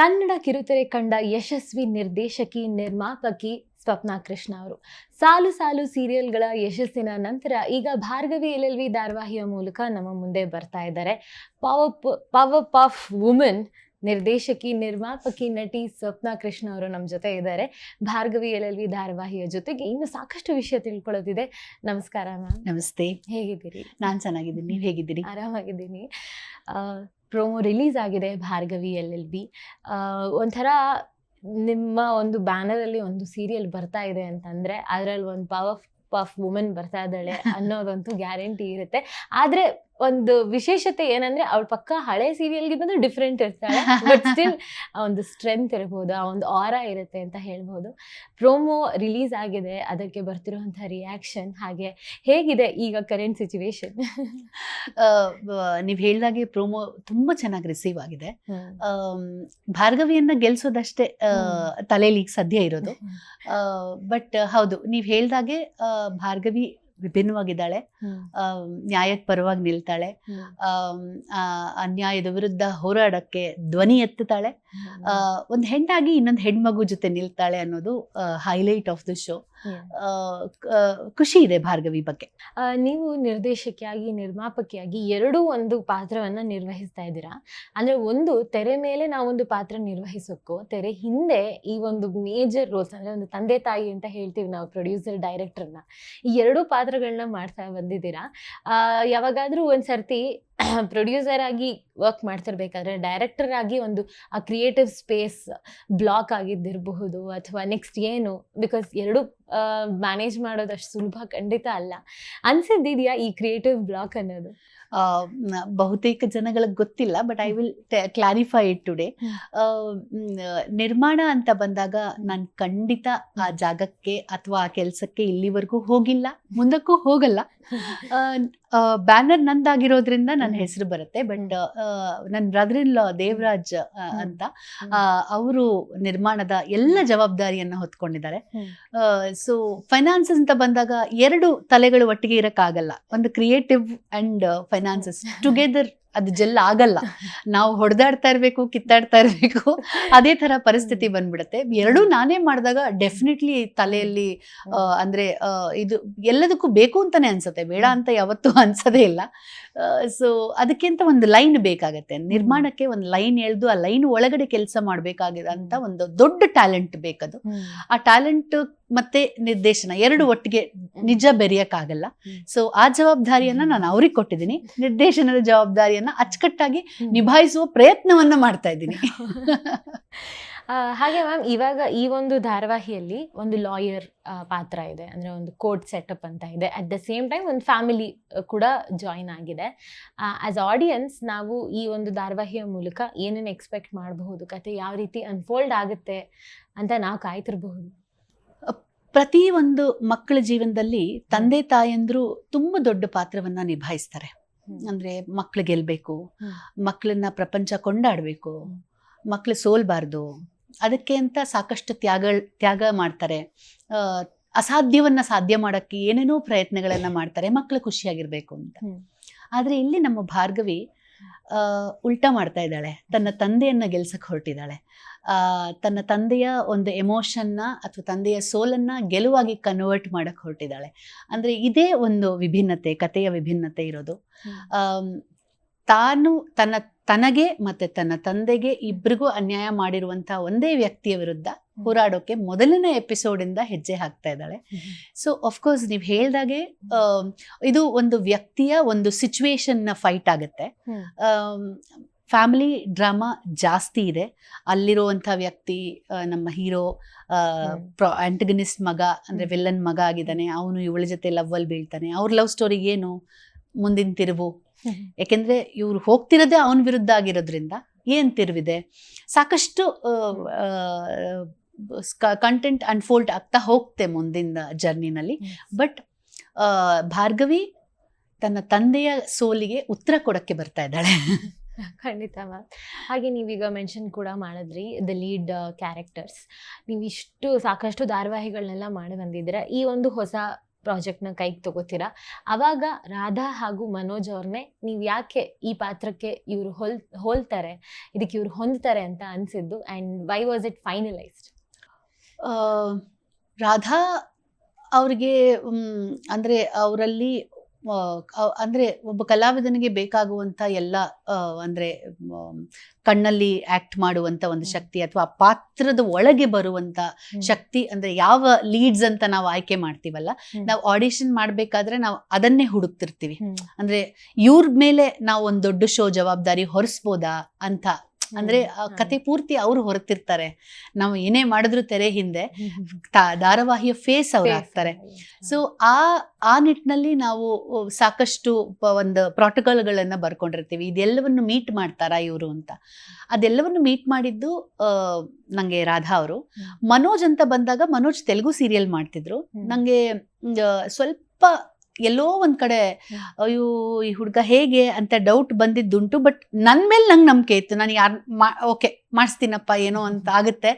ಕನ್ನಡ ಕಿರುತೆರೆ ಕಂಡ ಯಶಸ್ವಿ ನಿರ್ದೇಶಕಿ, ನಿರ್ಮಾಪಕಿ ಸ್ವಪ್ನ ಕೃಷ್ಣ ಅವರು ಸಾಲು ಸಾಲು ಸೀರಿಯಲ್ಗಳ ಯಶಸ್ಸಿನ ನಂತರ ಈಗ ಭಾರ್ಗವಿ LLV ಧಾರಾವಾಹಿಯ ಮೂಲಕ ನಮ್ಮ ಮುಂದೆ ಬರ್ತಾ ಇದ್ದಾರೆ. ಪವರ್ ಪಫ್ ವುಮನ್ ನಿರ್ದೇಶಕಿ, ನಿರ್ಮಾಪಕಿ, ನಟಿ ಸ್ವಪ್ನ ಕೃಷ್ಣ ಅವರು ನಮ್ಮ ಜೊತೆ ಇದ್ದಾರೆ. ಭಾರ್ಗವಿ LLV ಧಾರಾವಾಹಿಯ ಜೊತೆಗೆ ಇನ್ನು ಸಾಕಷ್ಟು ವಿಷಯ ತಿಳ್ಕೊಳ್ಳೋದಿದೆ. ನಮಸ್ಕಾರ ಮ್ಯಾಮ್. ನಮಸ್ತೆ. ಹೇಗಿದ್ದೀರಿ? ನಾನು ಚೆನ್ನಾಗಿದ್ದೀನಿ, ನೀವು ಹೇಗಿದ್ದೀರಿ? ಆರಾಮಾಗಿದ್ದೀನಿ. ಪ್ರೋಮೋ ರಿಲೀಸ್ ಆಗಿದೆ ಭಾರ್ಗವಿ LLV. ಒಂಥರ ನಿಮ್ಮ ಒಂದು ಬ್ಯಾನರಲ್ಲಿ ಒಂದು ಸೀರಿಯಲ್ ಬರ್ತಾ ಇದೆ ಅಂತಂದರೆ ಅದರಲ್ಲಿ ಒಂದು ಪಫ್ ವುಮನ್ ಬರ್ತಾ ಇದ್ದಾಳೆ ಅನ್ನೋದಂತೂ ಗ್ಯಾರಂಟಿ ಇರುತ್ತೆ. ಆದರೆ ಒಂದು ವಿಶೇಷತೆ ಏನಂದ್ರೆ ಅವಳ ಪಕ್ಕ ಹಳೆ ಸೀರಿಯಲ್ಗಿಂತ ಡಿಫ್ರೆಂಟ್ ಇರ್ತಾಳೆ, ಬಟ್ ಸ್ಟಿಲ್ ಒಂದು ಸ್ಟ್ರೆಂತ್ ಇರ್ಬೋದು, ಆ ಒಂದು ಆರಾ ಇರುತ್ತೆ ಅಂತ ಹೇಳ್ಬೋದು. ಪ್ರೋಮೋ ರಿಲೀಸ್ ಆಗಿದೆ, ಅದಕ್ಕೆ ಬರ್ತಿರುವಂಥ ರಿಯಾಕ್ಷನ್, ಹಾಗೆ ಹೇಗಿದೆ ಈಗ ಕರೆಂಟ್ ಸಿಚುವೇಶನ್? ನೀವು ಹೇಳಿದಾಗೆ ಪ್ರೋಮೋ ತುಂಬ ಚೆನ್ನಾಗಿ ರಿಸೀವ್ ಆಗಿದೆ. ಭಾರ್ಗವಿಯನ್ನ ಗೆಲ್ಸೋದಷ್ಟೇ ತಲೆಯಲ್ಲಿ ಈಗ ಸದ್ಯ ಇರೋದು. ಬಟ್ ಹೌದು, ನೀವು ಹೇಳಿದಾಗೆ ಭಾರ್ಗವಿ ವಿಭಿನ್ನವಾಗಿದ್ದಾಳೆ. ನ್ಯಾಯದ ಪರವಾಗಿ ನಿಲ್ತಾಳೆ, ಅನ್ಯಾಯದ ವಿರುದ್ಧ ಹೋರಾಡಕ್ಕೆ ಧ್ವನಿ ಎತ್ತುತ್ತಾಳೆ. ಒಂದು ಹೆಣ್ಣಾಗಿ ಇನ್ನೊಂದು ಹೆಣ್ಮಗು ಜೊತೆ ನಿಲ್ತಾಳೆ ಅನ್ನೋದು ಹೈಲೈಟ್ ಆಫ್ ದ ಶೋ. ಖುಷಿ ಇದೆ ಭಾರ್ಗವಿ ಬಗ್ಗೆ. ನೀವು ನಿರ್ದೇಶಕಿಯಾಗಿ, ನಿರ್ಮಾಪಕಿಯಾಗಿ ಎರಡೂ ಒಂದು ಪಾತ್ರವನ್ನ ನಿರ್ವಹಿಸ್ತಾ ಇದ್ದೀರಾ. ಅಂದ್ರೆ ಒಂದು ತೆರೆ ಮೇಲೆ ನಾವೊಂದು ಪಾತ್ರ ನಿರ್ವಹಿಸೋಕ್ಕೂ, ತೆರೆ ಹಿಂದೆ ಈ ಒಂದು ಮೇಜರ್ ರೋಲ್ಸ್ ಅಂದ್ರೆ ಒಂದು ತಂದೆ ತಾಯಿ ಅಂತ ಹೇಳ್ತೀವಿ ನಾವು, ಪ್ರೊಡ್ಯೂಸರ್, ಡೈರೆಕ್ಟರ್ನ, ಈ ಎರಡೂ ಪಾತ್ರಗಳನ್ನ ಮಾಡ್ತಾ ಬಂದಿದ್ದೀರಾ. ಯಾವಾಗಾದ್ರೂ ಒಂದ್ಸರ್ತಿ ಪ್ರೊಡ್ಯೂಸರ್ ಆಗಿ ವರ್ಕ್ ಮಾಡ್ತಿರ್ಬೇಕಾದ್ರೆ ಡೈರೆಕ್ಟರ್ ಆಗಿ ಒಂದು ಆ ಕ್ರಿಯೇಟಿವ್ ಸ್ಪೇಸ್ ಬ್ಲಾಕ್ ಆಗಿದ್ದಿರಬಹುದು, ಅಥವಾ ನೆಕ್ಸ್ಟ್ ಏನು, ಬಿಕಾಸ್ ಎರಡು ಮ್ಯಾನೇಜ್ ಮಾಡೋದು ಅಷ್ಟು ಸುಲಭ ಖಂಡಿತ ಅಲ್ಲ. ಅನ್ಸಿದ್ದಿದೆಯಾ ಈ ಕ್ರಿಯೇಟಿವ್ ಬ್ಲಾಕ್ ಅನ್ನೋದು? ಬಹುತೇಕ ಜನಗಳಿಗೆ ಗೊತ್ತಿಲ್ಲ, but I will clarify it today. ನಿರ್ಮಾಣ ಅಂತ ಬಂದಾಗ ನಾನು ಖಂಡಿತ ಆ ಜಾಗಕ್ಕೆ ಅಥವಾ ಆ ಕೆಲಸಕ್ಕೆ ಇಲ್ಲಿವರೆಗೂ ಹೋಗಿಲ್ಲ, ಮುಂದಕ್ಕೂ ಹೋಗಲ್ಲ. ಬ್ಯಾನರ್ ನಂದಾಗಿರೋದ್ರಿಂದ ನನ್ನ ಹೆಸರು ಬರುತ್ತೆ. ಬಟ್ ನನ್ನ ಬ್ರದರ್ ಇನ್ ಲಾ ದೇವರಾಜ್ ಅಂತ, ಅವರು ನಿರ್ಮಾಣದ ಎಲ್ಲ ಜವಾಬ್ದಾರಿಯನ್ನು ಹೊತ್ಕೊಂಡಿದ್ದಾರೆ. ಸೊ ಫೈನಾನ್ಸಸ್ ಅಂತ ಬಂದಾಗ ಎರಡು ತಲೆಗಳು ಒಟ್ಟಿಗೆ ಇರಕ್ಕಾಗಲ್ಲ. ಒಂದು ಕ್ರಿಯೇಟಿವ್ ಅಂಡ್ ಫೈನಾನ್ಸಸ್ ಟುಗೆದರ್ ಅದು ಜೆಲ್ ಆಗಲ್ಲ. ನಾವು ಹೊಡೆದಾಡ್ತಾ ಇರಬೇಕು, ಕಿತ್ತಾಡ್ತಾ ಇರಬೇಕು, ಅದೇ ಥರ ಪರಿಸ್ಥಿತಿ ಬಂದ್ಬಿಡುತ್ತೆ. ಎರಡೂ ನಾನೇ ಮಾಡಿದಾಗ ಡೆಫಿನೆಟ್ಲಿ ತಲೆಯಲ್ಲಿ ಅಂದರೆ ಇದು ಎಲ್ಲದಕ್ಕೂ ಬೇಕು ಅಂತಾನೆ ಅನ್ಸುತ್ತೆ, ಬೇಡ ಅಂತ ಯಾವತ್ತೂ ಅನ್ಸೋದೇ ಇಲ್ಲ. ಸೊ ಅದಕ್ಕಿಂತ ಒಂದು ಲೈನ್ ಬೇಕಾಗತ್ತೆ. ನಿರ್ಮಾಣಕ್ಕೆ ಒಂದು ಲೈನ್ ಎಳೆದು ಆ ಲೈನ್ ಒಳಗಡೆ ಕೆಲಸ ಮಾಡಬೇಕಾಗಿದೆ ಅಂತ ಒಂದು ದೊಡ್ಡ ಟ್ಯಾಲೆಂಟ್ ಬೇಕದು. ಆ ಟ್ಯಾಲೆಂಟ್ ಮತ್ತೆ ನಿರ್ದೇಶನ ಎರಡು ಒಟ್ಟಿಗೆ ನಿಜ ಬೆರೆಯಕ್ಕಾಗಲ್ಲ. ಸೊ ಆ ಜವಾಬ್ದಾರಿಯನ್ನ ನಾನು ಅವ್ರಿಗೆ ಕೊಟ್ಟಿದ್ದೀನಿ. ನಿರ್ದೇಶನದ ಜವಾಬ್ದಾರಿಯನ್ನ ಅಚ್ಚುಕಟ್ಟಾಗಿ ನಿಭಾಯಿಸುವ ಪ್ರಯತ್ನವನ್ನ ಮಾಡ್ತಾ ಇದ್ದೀನಿ. ಹಾಗೆ ಮ್ಯಾಮ್, ಇವಾಗ ಈ ಒಂದು ಧಾರಾವಾಹಿಯಲ್ಲಿ ಒಂದು ಲಾಯರ್ ಪಾತ್ರ ಇದೆ, ಅಂದರೆ ಒಂದು ಕೋರ್ಟ್ ಸೆಟಪ್ ಅಂತ ಇದೆ. ಅಟ್ ದ ಸೇಮ್ ಟೈಮ್ ಒಂದು ಫ್ಯಾಮಿಲಿ ಕೂಡ ಜಾಯಿನ್ ಆಗಿದೆ. ಆಸ್ ಆಡಿಯನ್ಸ್ ನಾವು ಈ ಒಂದು ಧಾರಾವಾಹಿಯ ಮೂಲಕ ಏನೇನು ಎಕ್ಸ್ಪೆಕ್ಟ್ ಮಾಡಬಹುದು, ಕತೆ ಯಾವ ರೀತಿ ಅನ್ಫೋಲ್ಡ್ ಆಗುತ್ತೆ ಅಂತ ನಾವು ಕಾಯ್ತಿರಬಹುದು? ಪ್ರತಿ ಒಂದು ಮಕ್ಕಳ ಜೀವನದಲ್ಲಿ ತಂದೆ ತಾಯಂದ್ರು ತುಂಬ ದೊಡ್ಡ ಪಾತ್ರವನ್ನ ನಿಭಾಯಿಸ್ತಾರೆ. ಅಂದ್ರೆ ಮಕ್ಳು ಗೆಲ್ಬೇಕು, ಮಕ್ಕಳನ್ನ ಪ್ರಪಂಚ ಕೊಂಡಾಡ್ಬೇಕು, ಮಕ್ಳು ಸೋಲ್ಬಾರ್ದು, ಅದಕ್ಕೆ ಅಂತ ಸಾಕಷ್ಟು ತ್ಯಾಗ ಮಾಡ್ತಾರೆ. ಅಸಾಧ್ಯವನ್ನ ಸಾಧ್ಯ ಮಾಡಕ್ಕೆ ಏನೇನೋ ಪ್ರಯತ್ನಗಳನ್ನ ಮಾಡ್ತಾರೆ, ಮಕ್ಕಳು ಖುಷಿಯಾಗಿರ್ಬೇಕು ಅಂತ. ಆದ್ರೆ ಇಲ್ಲಿ ನಮ್ಮ ಭಾರ್ಗವಿ ಉಲ್ಟಾ ಮಾಡ್ತಾ ಇದ್ದಾಳೆ. ತನ್ನ ತಂದೆಯನ್ನ ಗೆಲ್ಸಕ್ ಹೊರಟಿದ್ದಾಳೆ. ತನ್ನ ತಂದೆಯ ಒಂದು ಎಮೋಷನ್ನ ಅಥವಾ ತಂದೆಯ ಸೋಲನ್ನ ಗೆಲುವಾಗಿ ಕನ್ವರ್ಟ್ ಮಾಡಕ್ ಹೊರಟಿದ್ದಾಳೆ. ಅಂದ್ರೆ ಇದೇ ಒಂದು ವಿಭಿನ್ನತೆ, ಕಥೆಯ ವಿಭಿನ್ನತೆ ಇರೋದು. ತಾನು ತನಗೆ ಮತ್ತೆ ತನ್ನ ತಂದೆಗೆ ಇಬ್ರಿಗೂ ಅನ್ಯಾಯ ಮಾಡಿರುವಂತಹ ಒಂದೇ ವ್ಯಕ್ತಿಯ ವಿರುದ್ಧ ಹೋರಾಡೋಕೆ ಮೊದಲನೇ ಎಪಿಸೋಡ್ ಇಂದ ಹೆಜ್ಜೆ ಹಾಕ್ತಾ ಇದ್ದಾಳೆ. ಸೊ ಅಫ್ಕೋರ್ಸ್ ನೀವು ಹೇಳ್ದಾಗೆ ಇದು ಒಂದು ವ್ಯಕ್ತಿಯ ಒಂದು ಸಿಚುವೇಶನ್ ನ ಫೈಟ್ ಆಗುತ್ತೆ. ಫ್ಯಾಮಿಲಿ ಡ್ರಾಮಾ ಜಾಸ್ತಿ ಇದೆ. ಅಲ್ಲಿರುವಂಥ ವ್ಯಕ್ತಿ ನಮ್ಮ ಹೀರೋ ಆಂಟಗನಿಸ್ಟ್ ಮಗ, ಅಂದರೆ ವಿಲ್ಲನ್ ಮಗ ಆಗಿದ್ದಾನೆ. ಅವನು ಇವಳ ಜೊತೆ ಲವ್ವಲ್ಲಿ ಬೀಳ್ತಾನೆ. ಅವ್ರ ಲವ್ ಸ್ಟೋರಿಗೆ ಏನು ಮುಂದಿನ ತಿರುವು, ಯಾಕೆಂದರೆ ಇವ್ರು ಹೋಗ್ತಿರೋದೇ ಅವನ ವಿರುದ್ಧ ಆಗಿರೋದ್ರಿಂದ ಏನು ತಿರುವಿದೆ, ಸಾಕಷ್ಟು ಕಂಟೆಂಟ್ ಅನ್ಫೋಲ್ಡ್ ಆಗ್ತಾ ಹೋಗ್ತೆ ಮುಂದಿನ ಜರ್ನಿನಲ್ಲಿ. ಬಟ್ ಭಾರ್ಗವಿ ತನ್ನ ತಂದೆಯ ಸೋಲಿಗೆ ಉತ್ತರ ಕೊಡೋಕ್ಕೆ ಬರ್ತಾ ಇದ್ದಾಳೆ. ಖಂಡಿತ ಮ್ಯಾಮ್. ಹಾಗೆ ನೀವೀಗ ಮೆನ್ಷನ್ ಕೂಡ ಮಾಡಿದ್ರಿ ದ ಲೀಡ್ ಕ್ಯಾರೆಕ್ಟರ್ಸ್. ನೀವು ಸಾಕಷ್ಟು ಧಾರಾವಾಹಿಗಳನ್ನೆಲ್ಲ ಮಾಡಿ ಬಂದಿದ್ದೀರಾ. ಈ ಒಂದು ಹೊಸ ಪ್ರಾಜೆಕ್ಟ್ನ ಕೈಗೆ ತಗೋತೀರಾ, ಅವಾಗ ರಾಧಾ ಹಾಗೂ ಮನೋಜ್ ಅವ್ರನ್ನೇ ನೀವು ಯಾಕೆ ಈ ಪಾತ್ರಕ್ಕೆ ಇವರು ಹೋಲ್ತಾರೆ, ಇದಕ್ಕೆ ಇವ್ರು ಹೊಂದ್ತಾರೆ ಅಂತ ಅನ್ಸಿದ್ದು, and why was it finalised? ಆ, ರಾಧಾ ಅವ್ರಿಗೆ ಅಂದರೆ ಅವರಲ್ಲಿ ಅಂದರೆ ಒಬ್ಬ ಕಲಾವಿದನಿಗೆ ಬೇಕಾಗುವಂಥ ಎಲ್ಲ ಅಂದರೆ ಕಣ್ಣಲ್ಲಿ ಆ್ಯಕ್ಟ್ ಮಾಡುವಂಥ ಒಂದು ಶಕ್ತಿ ಅಥವಾ ಆ ಪಾತ್ರದ ಒಳಗೆ ಬರುವಂಥ ಶಕ್ತಿ, ಅಂದರೆ ಯಾವ ಲೀಡ್ಸ್ ಅಂತ ನಾವು ಆಯ್ಕೆ ಮಾಡ್ತೀವಲ್ಲ, ನಾವು ಆಡಿಷನ್ ಮಾಡಬೇಕಾದ್ರೆ ನಾವು ಅದನ್ನೇ ಹುಡುಕ್ತಿರ್ತೀವಿ. ಅಂದರೆ ಇವ್ರ ಮೇಲೆ ನಾವು ಒಂದು ದೊಡ್ಡ ಶೋ ಜವಾಬ್ದಾರಿ ಹೊರಿಸ್ಬೋದಾ ಅಂತ. ಅಂದ್ರೆ ಕತೆ ಪೂರ್ತಿ ಅವ್ರು ಹೊರತಿರ್ತಾರೆ, ನಾವು ಏನೇ ಮಾಡಿದ್ರು ತೆರೆ ಹಿಂದೆ ಧಾರಾವಾಹಿಯ ಫೇಸ್ ಅವ್ರು ಆಗ್ತಾರೆ. ಸೊ ಆ ನಿಟ್ಟಿನಲ್ಲಿ ನಾವು ಸಾಕಷ್ಟು ಒಂದು ಪ್ರಾಟೋಕಾಲ್ಗಳನ್ನ ಬರ್ಕೊಂಡಿರ್ತೀವಿ, ಇದೆಲ್ಲವನ್ನು ಮೀಟ್ ಮಾಡ್ತಾರಾ ಇವರು ಅಂತ. ಅದೆಲ್ಲವನ್ನು ಮೀಟ್ ಮಾಡಿದ್ದು ನಂಗೆ ರಾಧಾ ಅವರು. ಮನೋಜ್ ಅಂತ ಬಂದಾಗ, ಮನೋಜ್ ತೆಲುಗು ಸೀರಿಯಲ್ ಮಾಡ್ತಿದ್ರು. ನಂಗೆ ಸ್ವಲ್ಪ ಎಲ್ಲೋ ಒಂದ್ ಕಡೆ ಅಯ್ಯೋ ಈ ಹುಡುಗ ಹೇಗೆ ಅಂತ ಡೌಟ್ ಬಂದಿದ್ದುಂಟು. ಬಟ್ ನನ್ ಮೇಲೆ ನಂಗೆ ನಂಬಿಕೆ ಇತ್ತು, ನಾನು ಯಾರು ಓಕೆ ಮಾಡಿಸ್ತೀನಪ್ಪ ಏನೋ ಅಂತ ಆಗುತ್ತೆ.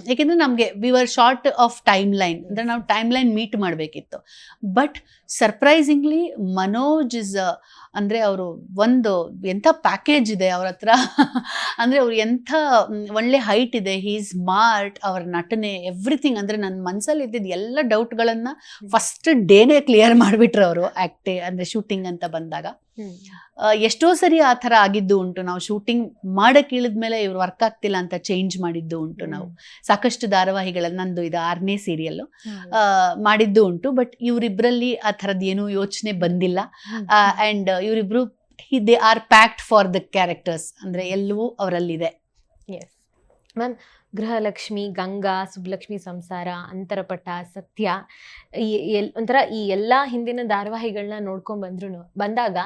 ಯಾಕೆಂದ್ರೆ ನಮ್ಗೆ we were short of time line, ಅಂದ್ರೆ ನಾವು ಟೈಮ್ ಲೈನ್ ಮೀಟ್ ಮಾಡಬೇಕಿತ್ತು. ಬಟ್ ಸರ್ಪ್ರೈಸಿಂಗ್ಲಿ ಮನೋಜ್ ಇಸ್ ಅಂದ್ರೆ ಅವರು ಒಂದು ಎಂಥ ಪ್ಯಾಕೇಜ್ ಇದೆ ಅವ್ರ ಹತ್ರ. ಅಂದ್ರೆ ಅವ್ರು ಎಂಥ ಒಳ್ಳೆ ಹೈಟ್ ಇದೆ, ಹೀ ಸ್ಮಾರ್ಟ್, ಅವ್ರ ನಟನೆ ಎವ್ರಿಥಿಂಗ್. ಅಂದ್ರೆ ನನ್ನ ಮನ್ಸಲ್ಲಿ ಇದ್ದಿದ್ದು ಎಲ್ಲ ಡೌಟ್ಗಳನ್ನ ಫಸ್ಟ್ ಡೇನೇ ಕ್ಲಿಯರ್ ಮಾಡಿಬಿಟ್ರು ಅವರು. ಅಂದ್ರೆ ಶೂಟಿಂಗ್ ಅಂತ ಬಂದಾಗ ಎಷ್ಟೋ ಸರಿ ಆ ಥರ ಆಗಿದ್ದು ಉಂಟು. ನಾವು ಶೂಟಿಂಗ್ ಮಾಡಕ್ ಇಳಿದ್ಮೇಲೆ ಇವ್ರು ವರ್ಕ್ ಆಗ್ತಿಲ್ಲ ಅಂತ ಚೇಂಜ್ ಮಾಡಿದ್ದು ಉಂಟು. ನಾವು ಸಾಕಷ್ಟು ಧಾರಾವಾಹಿಗಳಲ್ಲಿ, ನಂದು ಇದು 6ನೇ ಸೀರಿಯಲ್ ಮಾಡಿದ್ದು ಉಂಟು. ಬಟ್ ಇವರಿಬ್ರಲ್ಲಿ ಆ ಥರದ್ದು ಏನೂ ಯೋಚನೆ ಬಂದಿಲ್ಲ. ಅಂಡ್ ಇವರಿಬ್ರು they are packed for the characters, ಅಂದ್ರೆ ಎಲ್ಲವೂ ಅವರಲ್ಲಿದೆ. ಎಸ್ ಮ್ಯಾಮ್, ಗೃಹಲಕ್ಷ್ಮಿ, ಗಂಗಾ, ಸುಬ್ಬಲಕ್ಷ್ಮಿ ಸಂಸಾರ, ಅಂತರಪಟ, ಸತ್ಯ, ಒಂಥರ ಈ ಎಲ್ಲ ಹಿಂದಿನ ಧಾರಾವಾಹಿಗಳನ್ನ ನೋಡ್ಕೊಂಡು ಬಂದಾಗ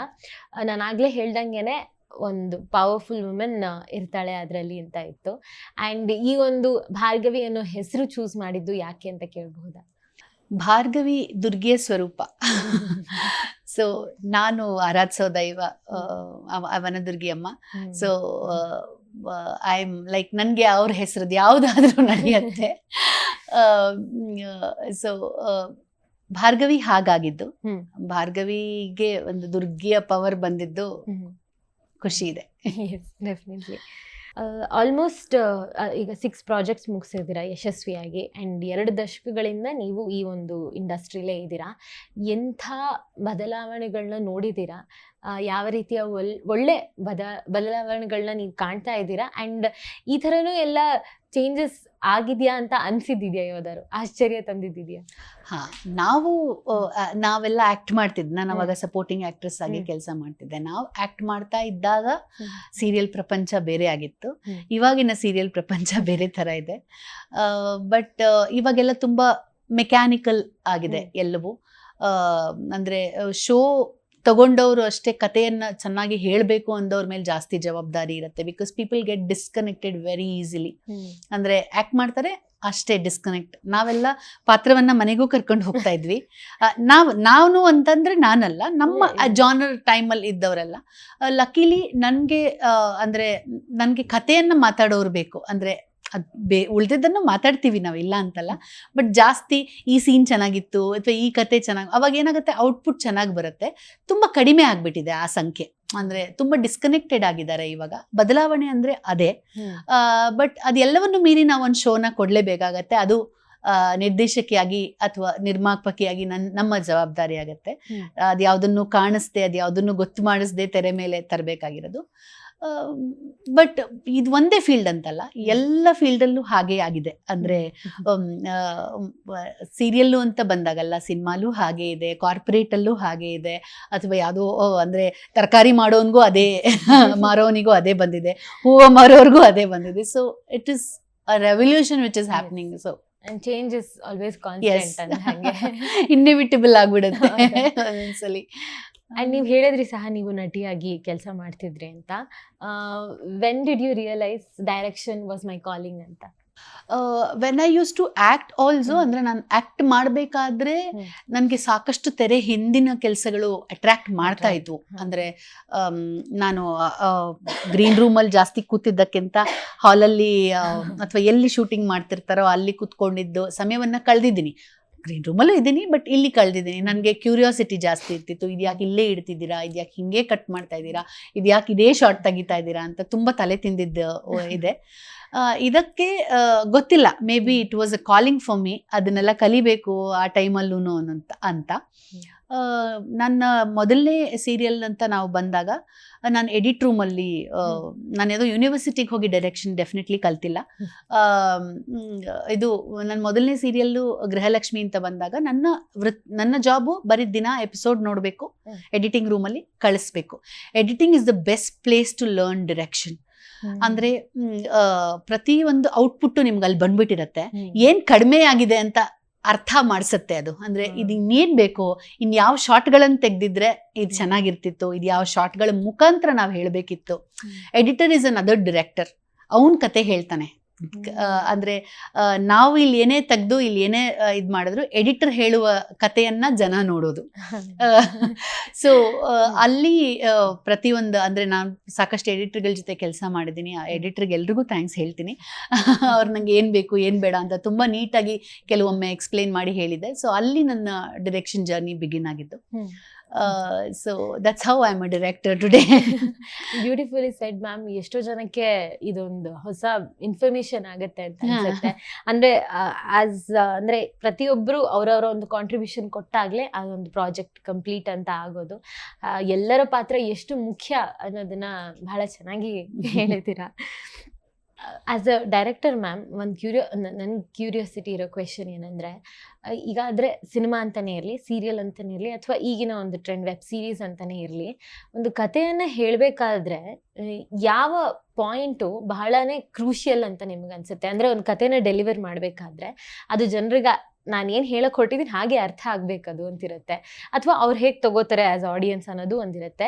ನಾನಾಗಲೇ ಹೇಳ್ದಂಗೆನೆ ಒಂದು ಪವರ್ಫುಲ್ ವುಮೆನ್ ಇರ್ತಾಳೆ ಅದರಲ್ಲಿ ಅಂತ ಇತ್ತು. ಆ್ಯಂಡ್ ಈ ಒಂದು ಭಾರ್ಗವಿ ಅನ್ನೋ ಹೆಸರು ಚೂಸ್ ಮಾಡಿದ್ದು ಯಾಕೆ ಅಂತ ಕೇಳಬಹುದಾ? ಭಾರ್ಗವಿ ದುರ್ಗೆಯ ಸ್ವರೂಪ. ಸೊ ನಾನು ಆರಾಧಿಸೋ ದೈವ ವನದುರ್ಗಿ ಅಮ್ಮ. ಸೊ ಐ ಆಮ್ ಲೈಕ್, ನನಗೆ ಅವ್ರ ಹೆಸರದ್ದು ಯಾವುದಾದ್ರೂ ನಡೆಯುತ್ತೆ. ಸೊ ಭಾರ್ಗವಿ ಹಾಗಾಗಿದ್ದು, ಭಾರ್ಗವಿಗೆ ಒಂದು ದುರ್ಗಿಯ ಪವರ್ ಬಂದಿದ್ದು ಖುಷಿ ಇದೆ. ಡೆಫಿನೆಟ್ಲಿ. ಆಲ್ಮೋಸ್ಟ್ ಈಗ 6 ಪ್ರಾಜೆಕ್ಟ್ಸ್ ಮುಗಿಸಿದ್ದೀರಾ ಯಶಸ್ವಿಯಾಗಿ, ಆ್ಯಂಡ್ 2 ದಶಕಗಳಿಂದ ನೀವು ಈ ಒಂದು ಇಂಡಸ್ಟ್ರಿಲೇ ಇದ್ದೀರಾ. ಎಂಥ ಬದಲಾವಣೆಗಳನ್ನ ನೋಡಿದ್ದೀರಾ? ಯಾವ ರೀತಿಯ ಒಳ್ಳೆ ಬದಲಾವಣೆಗಳನ್ನ ನೀವು ಕಾಣ್ತಾ ಇದ್ದೀರಾ? ಆ್ಯಂಡ್ ಈ ಥರನೂ ಎಲ್ಲ ಚೇಂಜಸ್ ಆಗಿದೆಯಾ ಅಂತ ಅನ್ಸಿದ್ದಿದೆಯಾ? ಯಾವ್ದಾದ್ರು ಆಶ್ಚರ್ಯ ತಂದಿದ್ದಿದೆಯಾ? ನಾವೆಲ್ಲ ಆಕ್ಟ್ ಮಾಡ್ತಿದ್ದೆ. ನಾನು ಅವಾಗ ಸಪೋರ್ಟಿಂಗ್ ಆಕ್ಟ್ರೆಸ್ ಆಗಿ ಕೆಲಸ ಮಾಡ್ತಿದ್ದೆ. ನಾವು ಆಕ್ಟ್ ಮಾಡ್ತಾ ಇದ್ದಾಗ ಸೀರಿಯಲ್ ಪ್ರಪಂಚ ಬೇರೆ ಆಗಿತ್ತು, ಇವಾಗಿನ ಸೀರಿಯಲ್ ಪ್ರಪಂಚ ಬೇರೆ ತರ ಇದೆ. ಬಟ್ ಇವಾಗೆಲ್ಲ ತುಂಬಾ ಮೆಕ್ಯಾನಿಕಲ್ ಆಗಿದೆ ಎಲ್ಲವೂ. ಅಂದ್ರೆ ಶೋ ತಗೊಂಡವರು ಅಷ್ಟೇ ಕಥೆಯನ್ನ ಚೆನ್ನಾಗಿ ಹೇಳಬೇಕು ಅಂದವ್ರ ಮೇಲೆ ಜಾಸ್ತಿ ಜವಾಬ್ದಾರಿ ಇರುತ್ತೆ. Because people get disconnected very easily. ಅಂದ್ರೆ ಆಕ್ಟ್ ಮಾಡ್ತಾರೆ ಅಷ್ಟೇ ಡಿಸ್ಕನೆಕ್ಟ್. ನಾವೆಲ್ಲ ಪಾತ್ರವನ್ನ ಮನೆಗೂ ಕರ್ಕೊಂಡು ಹೋಗ್ತಾ ಇದ್ವಿ. ನಾನು ಅಂತಂದ್ರೆ ನಾನಲ್ಲ, ನಮ್ಮ ಜಾನರ್ ಟೈಮಲ್ಲಿ ಇದ್ದವರೆಲ್ಲ. ಲಕಿಲಿ ನನಗೆ ಅಂದ್ರೆ ನನಗೆ ಕಥೆಯನ್ನ ಮಾತಾಡೋರು ಬೇಕು. ಅಂದ್ರೆ ಉಳಿದಿದ್ದನ್ನು ಮಾತಾಡ್ತೀವಿ ನಾವು, ಇಲ್ಲ ಅಂತಲ್ಲ. ಬಟ್ ಜಾಸ್ತಿ ಈ ಸೀನ್ ಚೆನ್ನಾಗಿತ್ತು ಅಥವಾ ಈ ಕತೆ ಚೆನ್ನಾಗಿ, ಅವಾಗ ಏನಾಗುತ್ತೆ ಔಟ್ಪುಟ್ ಚೆನ್ನಾಗಿ ಬರುತ್ತೆ. ತುಂಬ ಕಡಿಮೆ ಆಗ್ಬಿಟ್ಟಿದೆ ಆ ಸಂಖ್ಯೆ. ಅಂದ್ರೆ ತುಂಬಾ ಡಿಸ್ಕನೆಕ್ಟೆಡ್ ಆಗಿದ್ದಾರೆ ಇವಾಗ. ಬದಲಾವಣೆ ಅಂದ್ರೆ ಅದೇ. ಬಟ್ ಅದೆಲ್ಲವನ್ನು ಮೀರಿ ನಾವು ಒಂದು ಶೋನ ಕೊಡ್ಲೇಬೇಕಾಗತ್ತೆ. ಅದು ನಿರ್ದೇಶಕಿಯಾಗಿ ಅಥವಾ ನಿರ್ಮಾಪಕಿಯಾಗಿ ನಮ್ಮ ಜವಾಬ್ದಾರಿ ಆಗತ್ತೆ. ಅದ್ಯಾವುದನ್ನು ಕಾಣಿಸ್ದೆ, ಅದ್ಯಾವುದನ್ನು ಗೊತ್ತು ಮಾಡಿಸ್ದೆ ತೆರೆ ಮೇಲೆ ತರಬೇಕಾಗಿರೋದು. ಬಟ್ ಇದು ಒಂದೇ ಫೀಲ್ಡ್ ಅಂತಲ್ಲ, ಎಲ್ಲ ಫೀಲ್ಡಲ್ಲೂ ಹಾಗೆ ಆಗಿದೆ. ಅಂದ್ರೆ ಸೀರಿಯಲ್ಲು ಅಂತ ಬಂದಾಗಲ್ಲ, ಸಿನಿಮಾಲೂ ಹಾಗೆ ಇದೆ, ಕಾರ್ಪೊರೇಟಲ್ಲೂ ಹಾಗೆ ಇದೆ, ಅಥವಾ ಯಾವುದೋ ಅಂದ್ರೆ ತರಕಾರಿ ಮಾಡೋನ್ಗೂ ಅದೇ, ಮಾರೋನಿಗೂ ಅದೇ ಬಂದಿದೆ, ಹೂವು ಮಾರೋರ್ಗೂ ಅದೇ ಬಂದಿದೆ. So it is a revolution which is happening. So and change is always constant and hange inevitable ಆಗ್ಬಿಡುತ್ತೆ ಒಂದ್ಸಲಿ. ಅಂಡ್ ನೀವು ಹೇಳಿದ್ರಿ ಸಹ ನೀವು ನಟಿಯಾಗಿ ಕೆಲಸ ಮಾಡ್ತಿದ್ರಿ ಅಂತ. When did you realise direction was my calling ಅಂತ? When I use to act also. ಅಂದ್ರೆ ನಾನು ಆಕ್ಟ್ ಮಾಡಬೇಕಾದ್ರೆ ನನಗೆ ಸಾಕಷ್ಟು ತೆರೆ ಹಿಂದಿನ ಕೆಲಸಗಳು ಅಟ್ರಾಕ್ಟ್ ಮಾಡ್ತಾ ಇದ್ವು. ಅಂದ್ರೆ ನಾನು ಗ್ರೀನ್ ರೂಮಲ್ಲಿ ಜಾಸ್ತಿ ಕೂತಿದ್ದಕ್ಕಿಂತ ಹಾಲಲ್ಲಿ ಅಥವಾ ಎಲ್ಲಿ ಶೂಟಿಂಗ್ ಮಾಡ್ತಿರ್ತಾರೋ ಅಲ್ಲಿ ಕೂತ್ಕೊಂಡಿದ್ದು ಸಮಯವನ್ನ ಕಳೆದಿದ್ದೀನಿ. ಗ್ರೀನ್ ರೂಮಲ್ಲೂ ಇದ್ದೀನಿ, ಬಟ್ ಇಲ್ಲಿ ಕಳೆದಿದ್ದೀನಿ. ನನಗೆ ಕ್ಯೂರಿಯಾಸಿಟಿ ಜಾಸ್ತಿ ಇರ್ತಿತ್ತು. ಇದ್ಯಾಕೆ ಇಲ್ಲೇ ಇಡ್ತಿದ್ದೀರಾ, ಇದ್ಯಾಕೆ ಹಿಂಗೆ ಕಟ್ ಮಾಡ್ತಾ ಇದ್ದೀರಾ, ಇದ್ಯಾಕೆ ಇದೇ ಶಾರ್ಟ್ ತೆಗಿತಾ ಇದ್ದೀರಾ ಅಂತ ತುಂಬ ತಲೆ ತಿಂದಿದ್ದು ಇದೆ. ಇದಕ್ಕೆ ಗೊತ್ತಿಲ್ಲ, may be it was a calling for me, ಅದನ್ನೆಲ್ಲ ಕಲಿಬೇಕು ಆ ಟೈಮಲ್ಲೂ ಅಂತ. ನನ್ನ ಮೊದಲನೇ ಸೀರಿಯಲ್ ಅಂತ ನಾವು ಬಂದಾಗ ನಾನು ಎಡಿಟ್ ರೂಮಲ್ಲಿ, ನಾನು ಯಾವುದೋ ಯೂನಿವರ್ಸಿಟಿಗೆ ಹೋಗಿ ಡೈರೆಕ್ಷನ್ ಡೆಫಿನೆಟ್ಲಿ ಕಲ್ತಿಲ್ಲ. ಇದು ನನ್ನ ಮೊದಲನೇ ಸೀರಿಯಲ್ಲು ಗೃಹಲಕ್ಷ್ಮಿ ಅಂತ ಬಂದಾಗ ನನ್ನ ಜಾಬು ಬರೀ ದಿನ ಎಪಿಸೋಡ್ ನೋಡಬೇಕು, ಎಡಿಟಿಂಗ್ ರೂಮಲ್ಲಿ ಕಳಿಸ್ಬೇಕು. Editing is the best place to learn direction. ಅಂದ್ರೆ ಪ್ರತಿಯೊಂದು ಔಟ್ಪುಟ್ ನಿಮ್ಗೆ ಅಲ್ಲಿ ಬಂದ್ಬಿಟ್ಟಿರತ್ತೆ. ಏನ್ ಕಡಿಮೆ ಆಗಿದೆ ಅಂತ ಅರ್ಥ ಮಾಡಿಸುತ್ತೆ ಅದು. ಅಂದ್ರೆ ಇದು ಇನ್ನೇನ್ ಬೇಕು, ಇನ್ ಯಾವ ಶಾರ್ಟ್ಗಳನ್ನು ತೆಗ್ದಿದ್ರೆ ಇದು ಚೆನ್ನಾಗಿರ್ತಿತ್ತು, ಇದು ಯಾವ ಶಾರ್ಟ್ಗಳ ಮುಖಾಂತರ ನಾವು ಹೇಳ್ಬೇಕಿತ್ತು. Editor is another director, ಅವನ್ ಕತೆ ಹೇಳ್ತಾನೆ. ಅಂದ್ರೆ ನಾವು ಇಲ್ಲಿ ಏನೇ ತೆಗ್ದು ಇಲ್ಲಿ ಏನೇ ಇದ್ ಮಾಡಿದ್ರು ಎಡಿಟರ್ ಹೇಳುವ ಕಥೆಯನ್ನ ಜನ ನೋಡೋದು. ಸೊ ಅಲ್ಲಿ ಪ್ರತಿಯೊಂದು, ಅಂದ್ರೆ ನಾನು ಸಾಕಷ್ಟು ಎಡಿಟರ್ಗಳ ಜೊತೆ ಕೆಲಸ ಮಾಡಿದ್ದೀನಿ. ಆ ಎಡಿಟರ್ಗೆ ಎಲ್ರಿಗೂ ಥ್ಯಾಂಕ್ಸ್ ಹೇಳ್ತೀನಿ. ಅವ್ರು ನಂಗೆ ಏನ್ ಬೇಕು ಏನ್ ಬೇಡ ಅಂತ ತುಂಬಾ ನೀಟಾಗಿ ಕೆಲವೊಮ್ಮೆ ಎಕ್ಸ್ಪ್ಲೇನ್ ಮಾಡಿ ಹೇಳಿದೆ. ಸೊ ಅಲ್ಲಿ ನನ್ನ ಡಿರೆಕ್ಷನ್ ಜರ್ನಿ ಬಿಗಿನ್ ಆಗಿದ್ದು. So that's how I am a director today. Beautifully shed ma'am. ಎಷ್ಟೋ ಜನಕ್ಕೆ ಇದೊಂದು ಹೊಸ ಇನ್ಫಾರ್ಮೇಶನ್ ಆಗುತ್ತೆ ಅಂತ ಅನ್ಸುತ್ತೆ. ಅಂದ್ರೆ ಅಂದ್ರೆ ಪ್ರತಿಯೊಬ್ರು ಅವರವರ ಒಂದು ಕಾಂಟ್ರಿಬ್ಯೂಷನ್ ಕೊಟ್ಟಾಗ್ಲೇ ಅದೊಂದು ಪ್ರಾಜೆಕ್ಟ್ ಕಂಪ್ಲೀಟ್ ಅಂತ ಆಗೋದು. ಎಲ್ಲರ ಪಾತ್ರ ಎಷ್ಟು ಮುಖ್ಯ ಅನ್ನೋದನ್ನ ಬಹಳ ಚೆನ್ನಾಗಿ ಹೇಳಿದ್ದೀರಾ. ಆಸ್ ಅ ಡೈರೆಕ್ಟರ್ ಮ್ಯಾಮ್, ನನ್ ಕ್ಯೂರಿಯಾಸಿಟಿ ಇರೋ ಕ್ವೆಶನ್ ಏನಂದ್ರೆ, ಈಗ ಆದ್ರೆ ಸಿನಿಮಾ ಅಂತಾನೆ ಇರಲಿ, ಸೀರಿಯಲ್ ಅಂತಾನೆ ಇರಲಿ, ಅಥವಾ ಈಗಿನ ಒಂದು ಟ್ರೆಂಡ್ ವೆಬ್ ಸೀರೀಸ್ ಅಂತಾನೆ ಇರಲಿ, ಒಂದು ಕಥೆಯನ್ನ ಹೇಳ್ಬೇಕಾದ್ರೆ ಯಾವ ಪಾಯಿಂಟು ಬಹಳನೇ ಕ್ರೂಷಿಯಲ್ ಅಂತ ನಿಮ್ಗೆ ಅನ್ಸುತ್ತೆ? ಅಂದ್ರೆ ಒಂದು ಕಥೆನ ಡೆಲಿವರ್ ಮಾಡ್ಬೇಕಾದ್ರೆ ಅದು ಜನರಿಗೆ ನಾನೇನು ಹೇಳಕ್ ಹೊರಟಿದ್ದೀನಿ ಹಾಗೆ ಅರ್ಥ ಆಗ್ಬೇಕದು ಅಂತಿರುತ್ತೆ, ಅಥವಾ ಅವ್ರು ಹೇಗೆ ತಗೋತಾರೆ ಆಸ್ ಆಡಿಯನ್ಸ್ ಅನ್ನೋದು ಒಂದಿರುತ್ತೆ.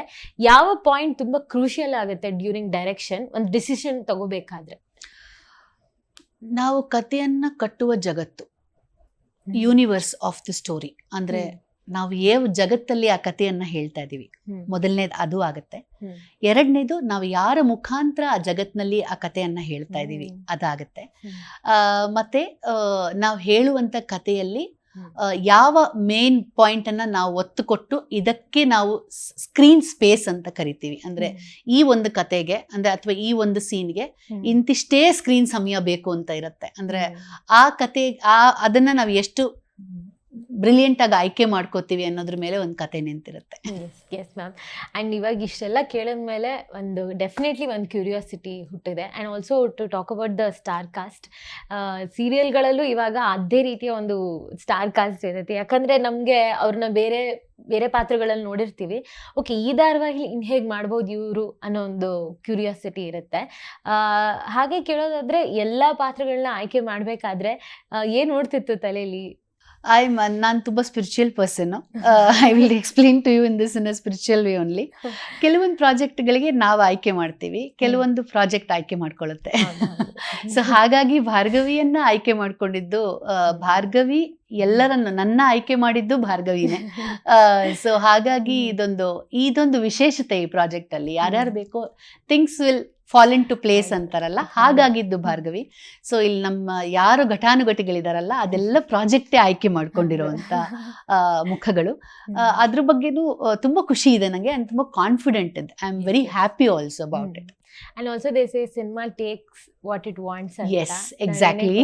ಯಾವ ಪಾಯಿಂಟ್ ತುಂಬಾ ಕ್ರೂಷಿಯಲ್ ಆಗುತ್ತೆ ಡ್ಯೂರಿಂಗ್ ಡೈರೆಕ್ಷನ್, ಒಂದು ಡಿಸಿಷನ್ ತಗೋಬೇಕಾದ್ರೆ? ನಾವು ಕಥೆಯನ್ನ ಕಟ್ಟುವ ಜಗತ್ತು, ಯೂನಿವರ್ಸ್ ಆಫ್ ದ ಸ್ಟೋರಿ. ಅಂದ್ರೆ ನಾವು ಯಾವ ಜಗತ್ತಲ್ಲಿ ಆ ಕಥೆಯನ್ನ ಹೇಳ್ತಾ ಇದೀವಿ, ಮೊದಲನೇದು ಅದು ಆಗತ್ತೆ. ಎರಡನೇದು ನಾವು ಯಾರ ಮುಖಾಂತರ ಆ ಜಗತ್ನಲ್ಲಿ ಆ ಕಥೆಯನ್ನ ಹೇಳ್ತಾ ಇದೀವಿ ಅದಾಗತ್ತೆ. ಮತ್ತೆ ನಾವು ಹೇಳುವಂತ ಕಥೆಯಲ್ಲಿ ಯಾವ ಮೇನ್ ಪಾಯಿಂಟ್ ಅನ್ನ ನಾವು ಒತ್ತು ಕೊಟ್ಟು, ಇದಕ್ಕೆ ನಾವು ಸ್ಕ್ರೀನ್ ಸ್ಪೇಸ್ ಅಂತ ಕರಿತೀವಿ. ಅಂದ್ರೆ ಈ ಒಂದು ಕತೆಗೆ, ಅಂದ್ರೆ ಅಥವಾ ಈ ಒಂದು ಸೀನ್ಗೆ ಇಂತಿಷ್ಟೇ ಸ್ಕ್ರೀನ್ ಸಮಯ ಬೇಕು ಅಂತ ಇರುತ್ತೆ. ಅಂದ್ರೆ ಆ ಕತೆ ಅದನ್ನ ನಾವು ಎಷ್ಟು ಬ್ರಿಲಿಯಂಟ್ ಆಗಿ ಆಯ್ಕೆ ಮಾಡ್ಕೋತೀವಿ ಅನ್ನೋದ್ರ ಮೇಲೆ ಒಂದು ಕತೆ ನಿಂತಿರುತ್ತೆ. Yes ma'am. ಆ್ಯಂಡ್ ಇವಾಗ ಇಷ್ಟೆಲ್ಲ ಕೇಳಿದ್ಮೇಲೆ ಒಂದು ಡೆಫಿನೆಟ್ಲಿ ಒಂದು ಕ್ಯೂರಿಯಾಸಿಟಿ ಹುಟ್ಟಿದೆ. And also to talk about the star cast. ಸೀರಿಯಲ್ಗಳಲ್ಲೂ ಇವಾಗ ಅದೇ ರೀತಿಯ ಒಂದು ಸ್ಟಾರ್ ಕಾಸ್ಟ್ ಇರುತ್ತೆ. ಯಾಕಂದರೆ ನಮಗೆ ಅವ್ರನ್ನ ಬೇರೆ ಬೇರೆ ಪಾತ್ರಗಳಲ್ಲಿ ನೋಡಿರ್ತೀವಿ. ಓಕೆ, ಈ ಧಾರಾವಾಹಿ ಇನ್ನು ಹೇಗೆ ಮಾಡ್ಬೋದು ಇವರು ಅನ್ನೋ ಒಂದು ಕ್ಯೂರಿಯಾಸಿಟಿ ಇರುತ್ತೆ. ಹಾಗೆ ಕೇಳೋದಾದರೆ ಎಲ್ಲ ಪಾತ್ರಗಳನ್ನ ಆಯ್ಕೆ ಮಾಡಬೇಕಾದ್ರೆ ಏನು ನೋಡ್ತಿತ್ತು ತಲೆಯಲ್ಲಿ? ನಾನು ತುಂಬಾ spiritual person. I will explain to you in this in a spiritual way only. ಕೆಲವೊಂದು ಪ್ರಾಜೆಕ್ಟ್ಗಳಿಗೆ ನಾವು ಆಯ್ಕೆ ಮಾಡ್ತೀವಿ, ಕೆಲವೊಂದು ಪ್ರಾಜೆಕ್ಟ್ ಆಯ್ಕೆ ಮಾಡ್ಕೊಳ್ಳುತ್ತೆ. ಸೊ ಹಾಗಾಗಿ ಭಾರ್ಗವಿಯನ್ನ ಆಯ್ಕೆ ಮಾಡ್ಕೊಂಡಿದ್ದು ಭಾರ್ಗವಿ, ಎಲ್ಲರನ್ನು ನನ್ನ ಆಯ್ಕೆ ಮಾಡಿದ್ದು ಭಾರ್ಗವಿನೇ. ಸೊ ಹಾಗಾಗಿ ಇದೊಂದು ವಿಶೇಷತೆ ಈ ಪ್ರಾಜೆಕ್ಟ್ ಅಲ್ಲಿ. ಯಾರ್ಯಾರು ಬೇಕೋ things will fall into place ಅಂತಾರಲ್ಲ, ಹಾಗಾಗಿದ್ದು ಭಾರ್ಗವಿ. ಸೊ ಇಲ್ಲಿ ನಮ್ಮ ಯಾರು ಘಟಾನುಘಟಿಗಳಿದಾರಲ್ಲ ಅದೆಲ್ಲ ಪ್ರಾಜೆಕ್ಟೇ ಆಯ್ಕೆ ಮಾಡ್ಕೊಂಡಿರುವಂತ ಮುಖಗಳು. ಅದ್ರ ಬಗ್ಗೆನೂ ತುಂಬಾ ಖುಷಿ ಇದೆ ನನಗೆ, ಅಂಡ್ ತುಂಬಾ ಕಾನ್ಫಿಡೆಂಟ್ ಇದೆ. I am very happy also about it. And also they say cinema takes what it wants. Yes, exactly.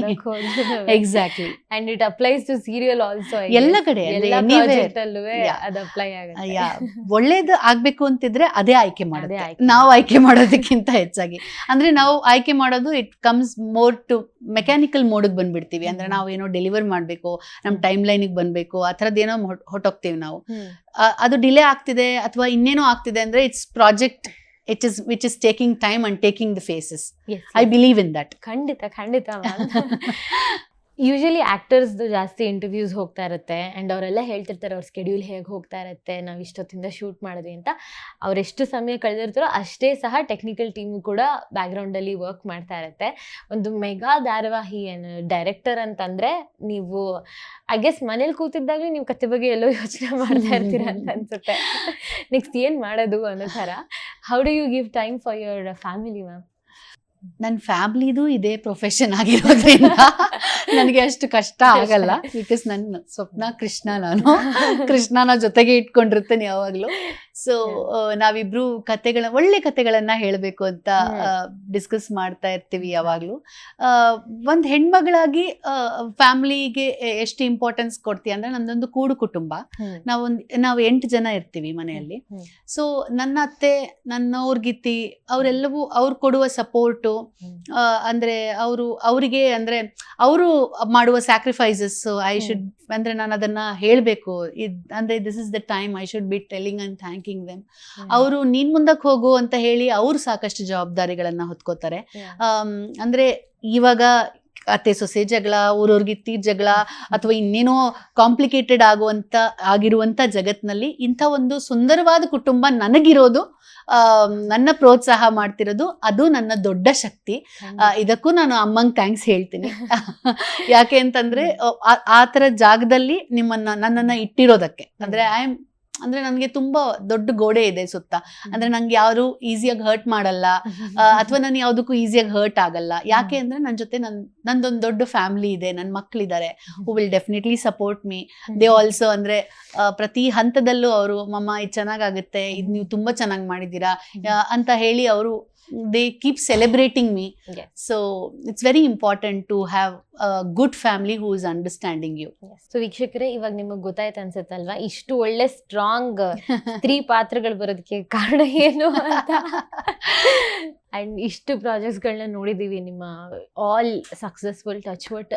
Exactly. And it applies to serial also. ಎಲ್ಲ ಕಡೆ project ಅಲ್ಲೂ ಅದು ಅಪ್ಲೈ ಆಗುತ್ತೆ. ಒಳ್ಳೇದು ಆಗ್ಬೇಕು ಅಂತಿದ್ರೆ ಅದೇ ಆಯ್ಕೆ ಮಾಡೋದು, ನಾವು ಆಯ್ಕೆ ಮಾಡೋದಕ್ಕಿಂತ ಹೆಚ್ಚಾಗಿ. ಅಂದ್ರೆ ನಾವು ಆಯ್ಕೆ ಮಾಡೋದು it comes more to mechanical ಮೋಡ್ಗೆ ಬಂದ್ಬಿಡ್ತೀವಿ. ಅಂದ್ರೆ ನಾವು ಏನೋ ಡೆಲಿವರ್ ಮಾಡ್ಬೇಕು, ನಮ್ ಟೈಮ್ ಲೈನ್ಗೆ ಬಂದ್ಬೇಕು, ಆ ಥರದ್ದೇನೋ ಹೊಟ್ಟೋಗ್ತೀವಿ ನಾವು. ಅದು ಡಿಲೇ ಆಗ್ತಿದೆ ಅಥವಾ ಇನ್ನೇನೋ ಆಗ್ತಿದೆ ಅಂದ್ರೆ it's project which is taking time and taking the phases. Yes. I believe in that. ಖಂಡಿತ ಯೂಶಲಿ ಆ್ಯಕ್ಟರ್ಸ್ದು ಜಾಸ್ತಿ ಇಂಟರ್ವ್ಯೂಸ್ ಹೋಗ್ತಾ ಇರುತ್ತೆ. ಆ್ಯಂಡ್ ಅವರೆಲ್ಲ ಹೇಳ್ತಿರ್ತಾರೆ ಅವ್ರ ಸ್ಕೆಡ್ಯೂಲ್ ಹೇಗೆ ಹೋಗ್ತಾ ಇರುತ್ತೆ, ನಾವು ಇಷ್ಟೊತ್ತಿಂದ ಶೂಟ್ ಮಾಡಿದ್ವಿ ಅಂತ. ಅವರೆಷ್ಟು ಸಮಯ ಕಳೆದಿರ್ತಾರೋ ಅಷ್ಟೇ ಸಹ ಟೆಕ್ನಿಕಲ್ ಟೀಮು ಕೂಡ ಬ್ಯಾಕ್ಗ್ರೌಂಡಲ್ಲಿ ವರ್ಕ್ ಮಾಡ್ತಾ ಇರುತ್ತೆ. ಒಂದು ಮೆಗಾ ಧಾರಾವಾಹಿ ಡೈರೆಕ್ಟರ್ ಅಂತಂದರೆ ನೀವು ಐ ಗೆಸ್ ಮನೇಲಿ ಕೂತಿದ್ದಾಗಲೂ ನೀವು ಕತೆ ಬಗ್ಗೆ ಎಲ್ಲೋ ಯೋಚನೆ ಮಾಡ್ತಾ ಇರ್ತೀರ ಅಂತ ಅನ್ಸುತ್ತೆ. ನೆಕ್ಸ್ಟ್ ಏನು ಮಾಡೋದು ಅನ್ನೋ ಥರ. How do you give time for your family ma'am? ನನ್ನ ಫ್ಯಾಮಿಲಿದು ಇದೇ ಪ್ರೊಫೆಷನ್ ಆಗಿರೋದ್ರಿಂದ ನನಗೆ ಅಷ್ಟು ಕಷ್ಟ ಆಗಲ್ಲ. ಬಿಕಾಸ್ ನನ್ನ ಸ್ವಪ್ನ ಕೃಷ್ಣ, ನಾನು ಕೃಷ್ಣನ ಜೊತೆಗೆ ಇಟ್ಕೊಂಡಿರ್ತೇನೆ ಯಾವಾಗ್ಲೂ. ಸೊ ನಾವಿಬ್ರು ಒಳ್ಳೆ ಕತೆಗಳನ್ನ ಹೇಳಬೇಕು ಅಂತ ಡಿಸ್ಕಸ್ ಮಾಡ್ತಾ ಇರ್ತೀವಿ ಯಾವಾಗ್ಲೂ. ಒಂದ್ ಹೆಣ್ಮಗಳಾಗಿ ಫ್ಯಾಮಿಲಿಗೆ ಎಷ್ಟು ಇಂಪಾರ್ಟೆನ್ಸ್ ಕೊಡ್ತೀವಿ ಅಂದ್ರೆ, ನಂದೊಂದು ಕೂಡು ಕುಟುಂಬ. ನಾವು 8 ಜನ ಇರ್ತೀವಿ ಮನೆಯಲ್ಲಿ. ಸೊ ನನ್ನ ಅತ್ತೆ, ನನ್ನವ್ರಿಗಿತ್ತಿ, ಅವರೆಲ್ಲವೂ ಅವ್ರು ಕೊಡುವ ಸಪೋರ್ಟು, ಅಂದ್ರೆ ಅವರಿಗೆ ಅಂದ್ರೆ ಅವರು ಮಾಡುವ ಸ್ಯಾಕ್ರಿಫೈಸಸ್ ಐ ಶುಡ್, ಅಂದ್ರೆ ನಾನು ಅದನ್ನ ಹೇಳ್ಬೇಕು. ಅಂದ್ರೆ this is the time I should be telling and thanking them. ಅವರು ನೀನ್ ಮುಂದಕ್ಕೆ ಹೋಗು ಅಂತ ಹೇಳಿ ಅವ್ರು ಸಾಕಷ್ಟು ಜವಾಬ್ದಾರಿಗಳನ್ನ ಹೊತ್ಕೋತಾರೆ. ಅಂದ್ರೆ ಇವಾಗ ಅತ್ತೆ ಸೊಸೆ ಜಗಳ, ಊರವ್ರಿಗಿತ್ತಿ ಜಗಳ, ಅಥವಾ ಇನ್ನೇನೋ ಕಾಂಪ್ಲಿಕೇಟೆಡ್ ಆಗಿರುವಂತ ಜಗತ್ನಲ್ಲಿ ಇಂಥ ಒಂದು ಸುಂದರವಾದ ಕುಟುಂಬ ನನಗಿರೋದು, ನನ್ನ ಪ್ರೋತ್ಸಾಹ ಮಾಡ್ತಿರೋದು, ಅದು ನನ್ನ ದೊಡ್ಡ ಶಕ್ತಿ. ಇದಕ್ಕೂ ನಾನು ಅಮ್ಮಂಗೆ ಥ್ಯಾಂಕ್ಸ್ ಹೇಳ್ತೀನಿ. ಯಾಕೆ ಅಂತಂದ್ರೆ ಆ ತರ ಜಾಗದಲ್ಲಿ ನನ್ನನ್ನ ಇಟ್ಟಿರೋದಕ್ಕೆ. ಅಂದ್ರೆ ನನಗೆ ತುಂಬಾ ದೊಡ್ಡ ಗೋಡೆ ಇದೆ ಸುತ್ತ. ಅಂದ್ರೆ ನಂಗೆ ಯಾರು ಈಸಿಯಾಗಿ ಹರ್ಟ್ ಮಾಡಲ್ಲ, ಅಥವಾ ನಾನು ಯಾವ್ದಕ್ಕೂ ಈಸಿಯಾಗಿ ಹರ್ಟ್ ಆಗಲ್ಲ. ಯಾಕೆ ಅಂದ್ರೆ ನನ್ನ ಜೊತೆ ನಂದೊಂದು ದೊಡ್ಡ ಫ್ಯಾಮಿಲಿ ಇದೆ, ನನ್ನ ಮಕ್ಕಳಿದ್ದಾರೆ, who will definitely support me. They also ಅಂದ್ರೆ ಪ್ರತಿ ಹಂತದಲ್ಲೂ ಅವರು, ಮಮ್ಮ ಇದು ಚೆನ್ನಾಗಾಗುತ್ತೆ, ಇದು ನೀವು ತುಂಬಾ ಚೆನ್ನಾಗಿ ಮಾಡಿದ್ದೀರಾ ಅಂತ ಹೇಳಿ ಅವರು they keep celebrating me. Yes. So it's very important to have a good family who is understanding you. So ವೀಕ್ಷಕರೇ, ಇವಾಗ ನಿಮಗೆ ಗೊತ್ತಾಯ್ತು ಅನ್ಸುತ್ತಲ್ವಾ ಇಷ್ಟು ಒಳ್ಳೆ ಸ್ಟ್ರಾಂಗ್ ಸ್ತ್ರೀ ಪಾತ್ರಗಳು ಬರೋದಕ್ಕೆ ಕಾರಣ ಏನು ಅಂತ. ಅಂಡ್ ಇಷ್ಟು ಪ್ರಾಜೆಕ್ಟ್ಸ್ಗಳನ್ನ ನೋಡಿದೀವಿ, ನಿಮ್ಮ all successful, touch wood.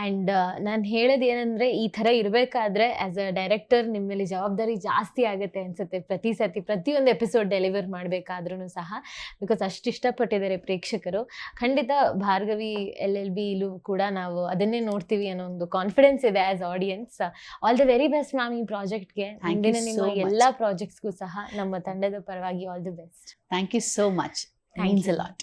And ನಾನು ಹೇಳೋದು ಏನಂದ್ರೆ, ಈ ಥರ ಇರಬೇಕಾದ್ರೆ ಆಸ್ ಅ ಡೈರೆಕ್ಟರ್ ನಿಮ್ಮ ಮೇಲೆ ಜವಾಬ್ದಾರಿ ಜಾಸ್ತಿ ಆಗುತ್ತೆ ಅನ್ಸುತ್ತೆ. ಪ್ರತಿಯೊಂದು ಎಪಿಸೋಡ್ ಡೆಲಿವರ್ ಮಾಡಬೇಕಾದ್ರೂ ಸಹ, ಬಿಕಾಸ್ ಅಷ್ಟು ಇಷ್ಟಪಟ್ಟಿದ್ದಾರೆ ಪ್ರೇಕ್ಷಕರು. ಖಂಡಿತ ಭಾರ್ಗವಿ LLB ಇಲ್ಲೂ ಕೂಡ ನಾವು ಅದನ್ನೇ ನೋಡ್ತೀವಿ ಅನ್ನೋ ಒಂದು ಕಾನ್ಫಿಡೆನ್ಸ್ ಇದೆ as audience. All the very best ma'am ಈ ಪ್ರಾಜೆಕ್ಟ್ಗೆ. ಮುಂದಿನ ನಿಮ್ಮ ಎಲ್ಲ ಪ್ರಾಜೆಕ್ಟ್ಸ್ಗೂ ಸಹ ನಮ್ಮ ತಂಡದ ಪರವಾಗಿ all the best. Thank you so much. Means a lot.